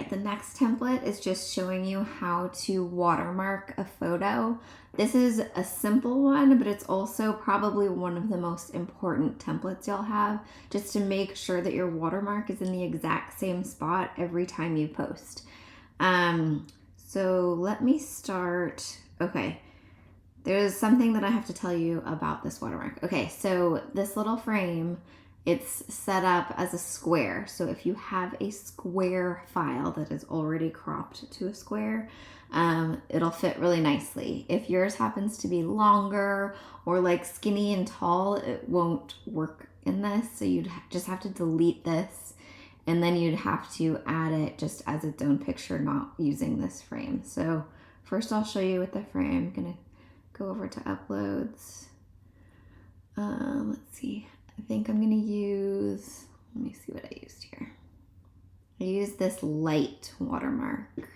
Okay, the next template is just showing you how to watermark a photo. This is a simple one, but it's also probably one of the most important templates you'll have, just to make sure that your watermark is in the exact same spot every time you post. So let me start. Okay, there's something that I have to tell you about this watermark. Okay, so this little frame, it's set up as a square. So if you have a square file that is already cropped to a square, it'll fit really nicely. If yours happens to be longer or like skinny and tall, it won't work in this. So you'd just have to delete this, and then you'd have to add it just as its own picture, not using this frame. So first I'll show you with the frame. I'm gonna go over to uploads. Let's see. I think I'm gonna use, let me see what I used here. I used this light watermark.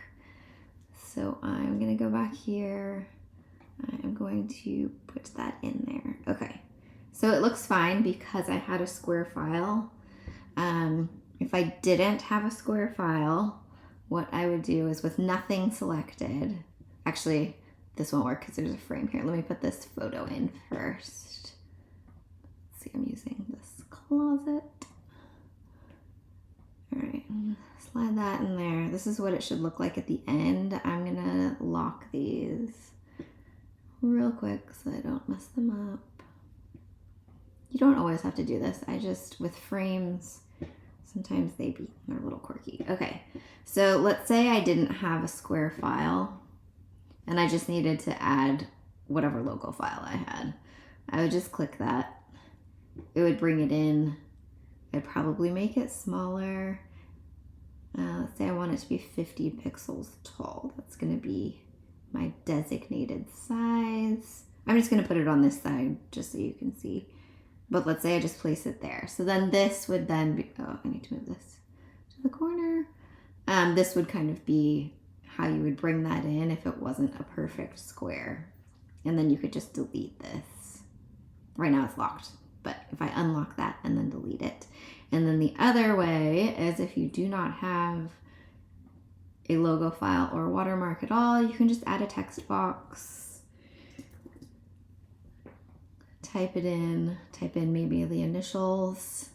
So I'm gonna go back here. I'm going to put that in there. Okay, so it looks fine because I had a square file. If I didn't have a square file, what I would do is with nothing selected, actually this won't work because there's a frame here. Let me put this photo in first. See, I'm using this closet. All right, slide that in there. This is what it should look like at the end. I'm gonna lock these real quick so I don't mess them up. You don't always have to do this. I just, with frames, sometimes they're a little quirky. Okay, so let's say I didn't have a square file and I just needed to add whatever logo file I had. I would just click that. It would bring it in. I'd probably make it smaller. Let's say I want it to be 50 pixels tall. That's gonna be my designated size. I'm just gonna put it on this side just so you can see. But let's say I just place it there. So then this would then be, oh, I need to move this to the corner. This would kind of be how you would bring that in if it wasn't a perfect square. And then you could just delete this. Right now it's locked. But if I unlock that and then delete it. And then the other way is if you do not have a logo file or a watermark at all, you can just add a text box. Type in maybe the initials.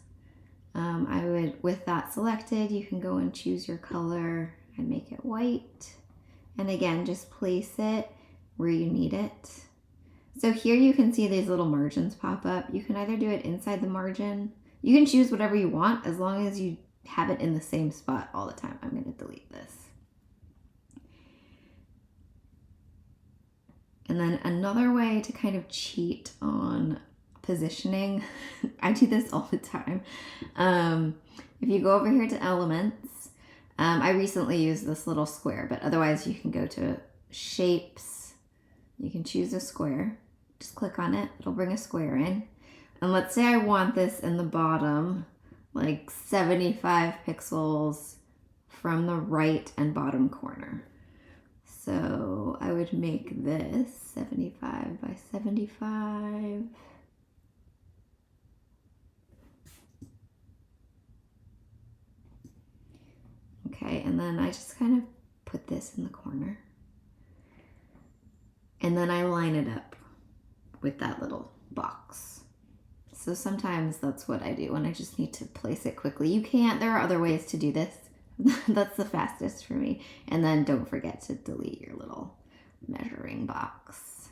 I would, with that selected, you can go and choose your color and make it white. And again, just place it where you need it. So here you can see these little margins pop up. You can either do it inside the margin. You can choose whatever you want as long as you have it in the same spot all the time. I'm gonna delete this. And then another way to kind of cheat on positioning, I do this all the time. If you go over here to elements, I recently used this little square, but otherwise you can go to shapes. You can choose a square. Just click on it, it'll bring a square in. And let's say I want this in the bottom, like 75 pixels from the right and bottom corner. So I would make this 75 by 75. Okay, and then I just kind of put this in the corner. And then I line it up with that little box. So sometimes that's what I do when I just need to place it quickly. You can't, there are other ways to do this. That's the fastest for me. And then don't forget to delete your little measuring box.